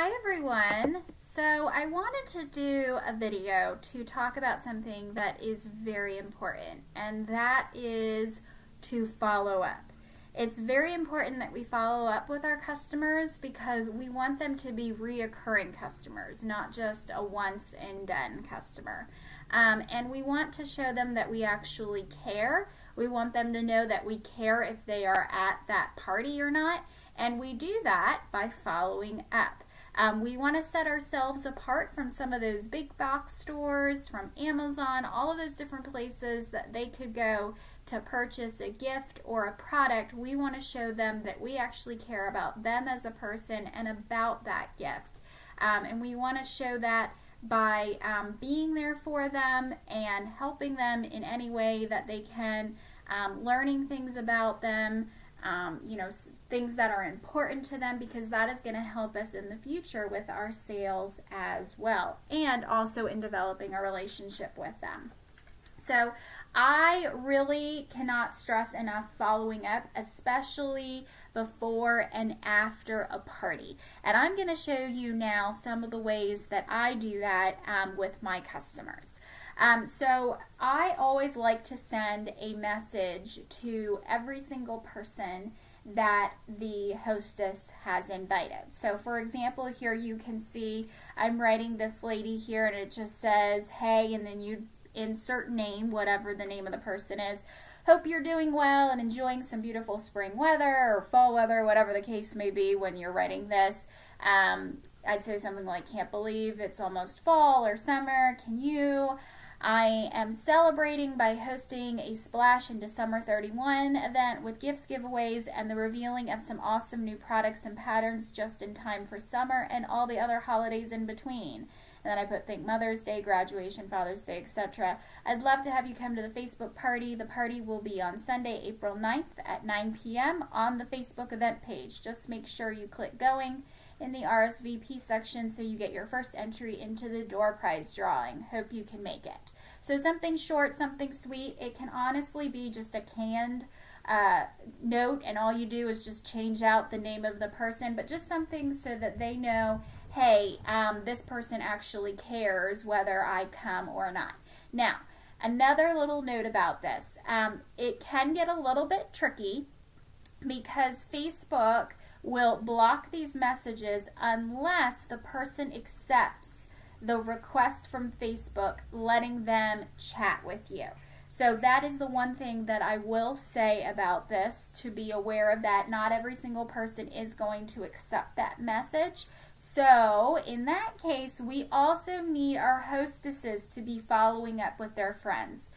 Hi everyone. So I wanted to do a video to talk about something that is very important, and that is to follow up. It's very important that we follow up with our customers because we want them to be reoccurring customers, not just a once and done customer. And we want to show them that we actually care. We want them to know that we care if they are at that party or not. And we do that by following up. We want to set ourselves apart from some of those big box stores, from Amazon, all of those different places that they could go to purchase a gift or a product. We want to show them that we actually care about them as a person and about that gift. And we want to show that by being there for them and helping them in any way that they can, learning things about them, things that are important to them, because that is going to help us in the future with our sales as well, and also in developing a relationship with them. So I really cannot stress enough following up, especially before and after a party. And I'm going to show you now some of the ways that I do that with my customers. So I always like to send a message to every single person that the hostess has invited. So for example, here you can see I'm writing this lady here, and it just says, hey, and then you insert name, whatever the name of the person is. Hope you're doing well and enjoying some beautiful spring weather or fall weather, whatever the case may be when you're writing this. I'd say something like, can't believe it's almost fall or summer. Can you? I am celebrating by hosting a Splash into Summer 31 event with gifts, giveaways, and the revealing of some awesome new products and patterns just in time for summer and all the other holidays in between. And then I put thank Mother's Day, graduation, Father's Day, etc. I'd love to have you come to the Facebook party. The party will be on Sunday, April 9th at 9 p.m. on the Facebook event page. Just make sure you click going in the RSVP section so you get your first entry into the door prize drawing. Hope you can make it. So something short, something sweet. It can honestly be just a canned note, and all you do is just change out the name of the person, but just something so that they know, hey, this person actually cares whether I come or not. Now, another little note about this. It can get a little bit tricky because Facebook will block these messages unless the person accepts the request from Facebook letting them chat with you. So that is the one thing that I will say about this, to be aware of that. Not every single person is going to accept that message. So in that case, we also need our hostesses to be following up with their friends.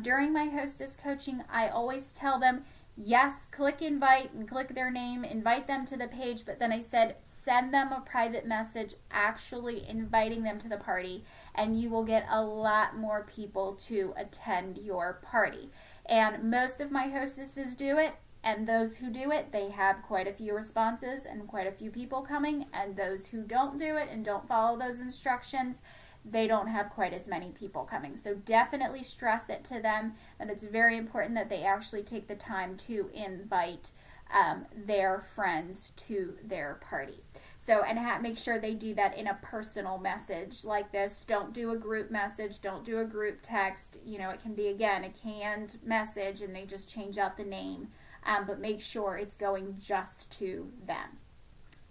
During my hostess coaching, I always tell them, yes, click invite and click their name, invite them to the page, but then I said send them a private message actually inviting them to the party, and you will get a lot more people to attend your party. And most of my hostesses do it, and those who do it, they have quite a few responses and quite a few people coming, and those who don't do it and don't follow those instructions, they don't have quite as many people coming. So definitely stress it to them that it's very important that they actually take the time to invite their friends to their party. So, and make sure they do that in a personal message like this. Don't do a group message. Don't do a group text. You know, it can be, again, a canned message and they just change out the name. But make sure it's going just to them.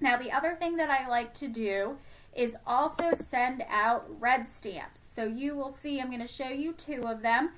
Now, the other thing that I like to do is also send out red stamps. So you will see, I'm going to show you two of them.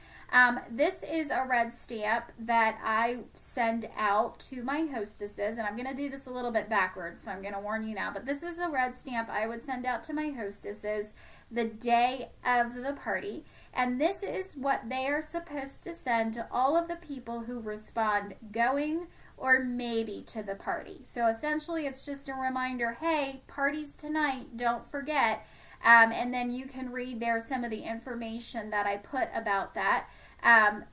This is a red stamp that I send out to my hostesses, and I'm going to do this a little bit backwards, so I'm going to warn you now. But this is a red stamp I would send out to my hostesses the day of the party, and this is what they are supposed to send to all of the people who respond going or maybe to the party. So essentially it's just a reminder, hey, party's tonight, don't forget. And then you can read there some of the information that I put about that.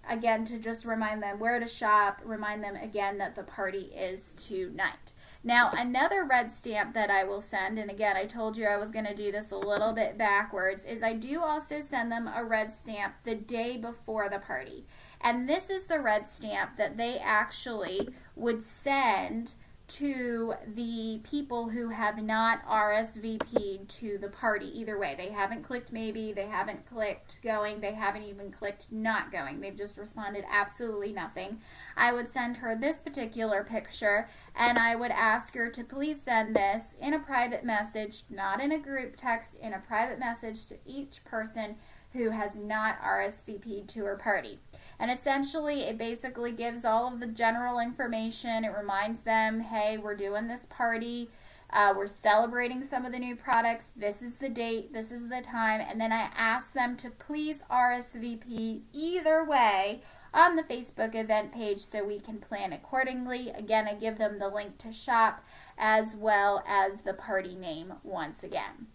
Again, to just remind them where to shop, remind them again that the party is tonight. Now, another red stamp that I will send, and again, I told you I was going to do this a little bit backwards, is I do also send them a red stamp the day before the party. And this is the red stamp that they actually would send to the people who have not RSVP'd to the party either way. They haven't clicked maybe, they haven't clicked going, they haven't even clicked not going. They've just responded absolutely nothing. I would send her this particular picture, and I would ask her to please send this in a private message, not in a group text, in a private message to each person who has not RSVP'd to her party. And essentially, it basically gives all of the general information. It reminds them, hey, we're doing this party. We're celebrating some of the new products. This is the date. This is the time. And then I ask them to please RSVP either way on the Facebook event page so we can plan accordingly. Again, I give them the link to shop as well as the party name once again.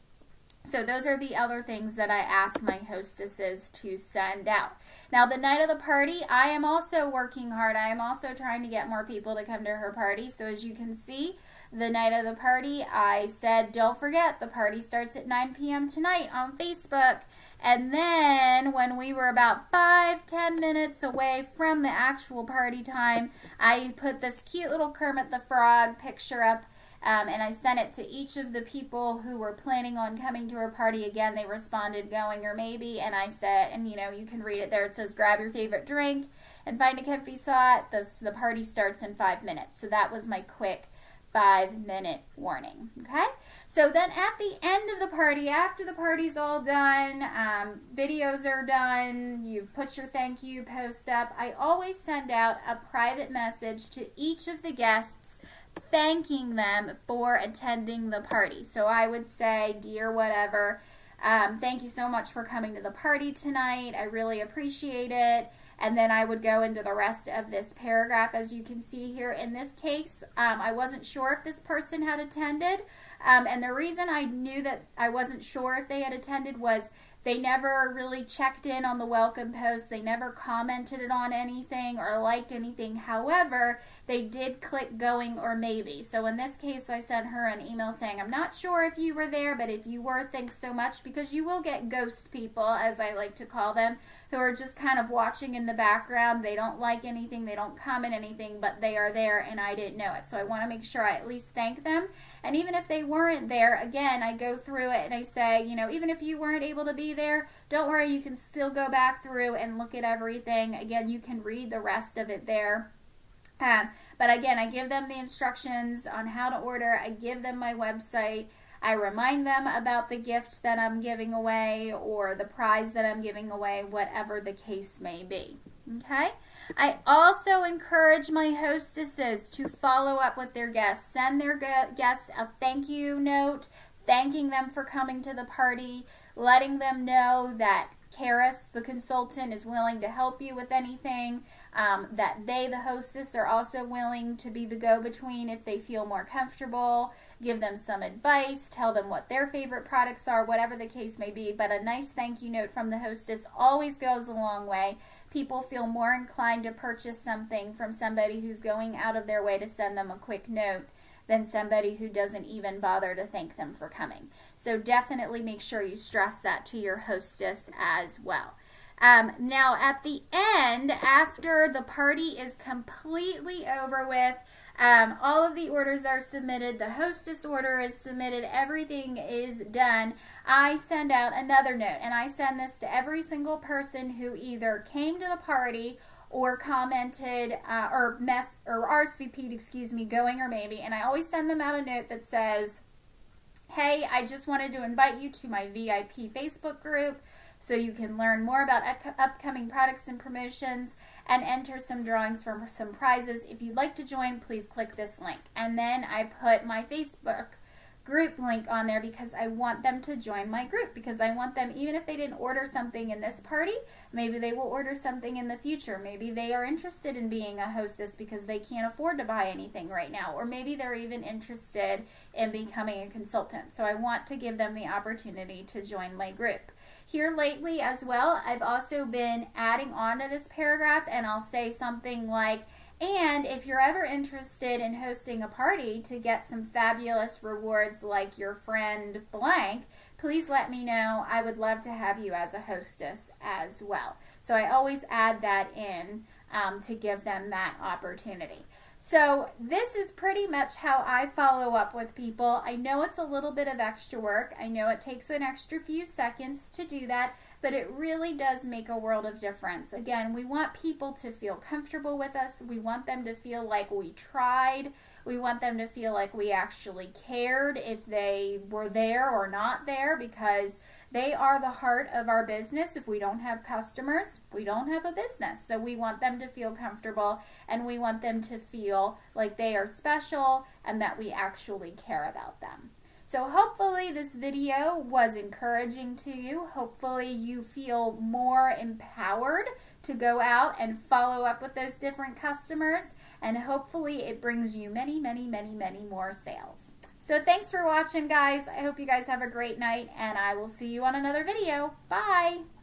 So those are the other things that I ask my hostesses to send out. Now, the night of the party, I am also working hard. I am also trying to get more people to come to her party. So as you can see, the night of the party, I said, don't forget, the party starts at 9 p.m. tonight on Facebook. And then when we were about 5-10 minutes away from the actual party time, I put this cute little Kermit the Frog picture up. And I sent it to each of the people who were planning on coming to her party. Again, they responded going or maybe. And I said, and you can read it there. It says, grab your favorite drink and find a comfy spot. The party starts in 5 minutes. So that was my quick 5-minute warning. Okay? So then at the end of the party, after the party's all done, videos are done, you've put your thank you post up, I always send out a private message to each of the guests thanking them for attending the party. So I would say, dear whatever, thank you so much for coming to the party tonight. I really appreciate it. And then I would go into the rest of this paragraph. As you can see here, in this case, I wasn't sure if this person had attended. And the reason I knew that I wasn't sure if they had attended was they never really checked in on the welcome post. They never commented on anything or liked anything. However, they did click going or maybe. So in this case, I sent her an email saying, I'm not sure if you were there, but if you were, thanks so much, because you will get ghost people, as I like to call them, who are just kind of watching in the background. They don't like anything, they don't comment anything, but they are there and I didn't know it. So I want to make sure I at least thank them. And even if they weren't there, again, I go through it and I say, even if you weren't able to be there, don't worry, you can still go back through and look at everything. Again, you can read the rest of it there. But again, I give them the instructions on how to order. I give them my website. I remind them about the gift that I'm giving away or the prize that I'm giving away, whatever the case may be. Okay? I also encourage my hostesses to follow up with their guests. Send their guests a thank you note, thanking them for coming to the party, letting them know that Karis, the consultant, is willing to help you with anything, that they, the hostess, are also willing to be the go-between if they feel more comfortable, give them some advice, tell them what their favorite products are, whatever the case may be. But a nice thank you note from the hostess always goes a long way. People feel more inclined to purchase something from somebody who's going out of their way to send them a quick note than somebody who doesn't even bother to thank them for coming. So definitely make sure you stress that to your hostess as well. Now at the end, after the party is completely over with, all of the orders are submitted, the hostess order is submitted, everything is done, I send out another note. And I send this to every single person who either came to the party or commented or RSVP'd, going or maybe. And I always send them out a note that says, hey, I just wanted to invite you to my VIP Facebook group so you can learn more about upcoming products and promotions and enter some drawings for some prizes. If you'd like to join, please click this link. And then I put my Facebook group link on there because I want them to join my group, because I want them, even if they didn't order something in this party, maybe they will order something in the future. Maybe they are interested in being a hostess because they can't afford to buy anything right now, or maybe they're even interested in becoming a consultant. So I want to give them the opportunity to join my group. Here lately as well, I've also been adding on to this paragraph, and I'll say something like, and if you're ever interested in hosting a party to get some fabulous rewards like your friend blank, please let me know. I would love to have you as a hostess as well. So I always add that in to give them that opportunity. So this is pretty much how I follow up with people. I know it's a little bit of extra work. I know it takes an extra few seconds to do that, but it really does make a world of difference. Again, we want people to feel comfortable with us. We want them to feel like we tried. We want them to feel like we actually cared if they were there or not there, because they are the heart of our business. If we don't have customers, we don't have a business. So we want them to feel comfortable, and we want them to feel like they are special and that we actually care about them. So hopefully this video was encouraging to you. Hopefully you feel more empowered to go out and follow up with those different customers, and hopefully it brings you many, many, many, many more sales. So thanks for watching, guys. I hope you guys have a great night, and I will see you on another video. Bye!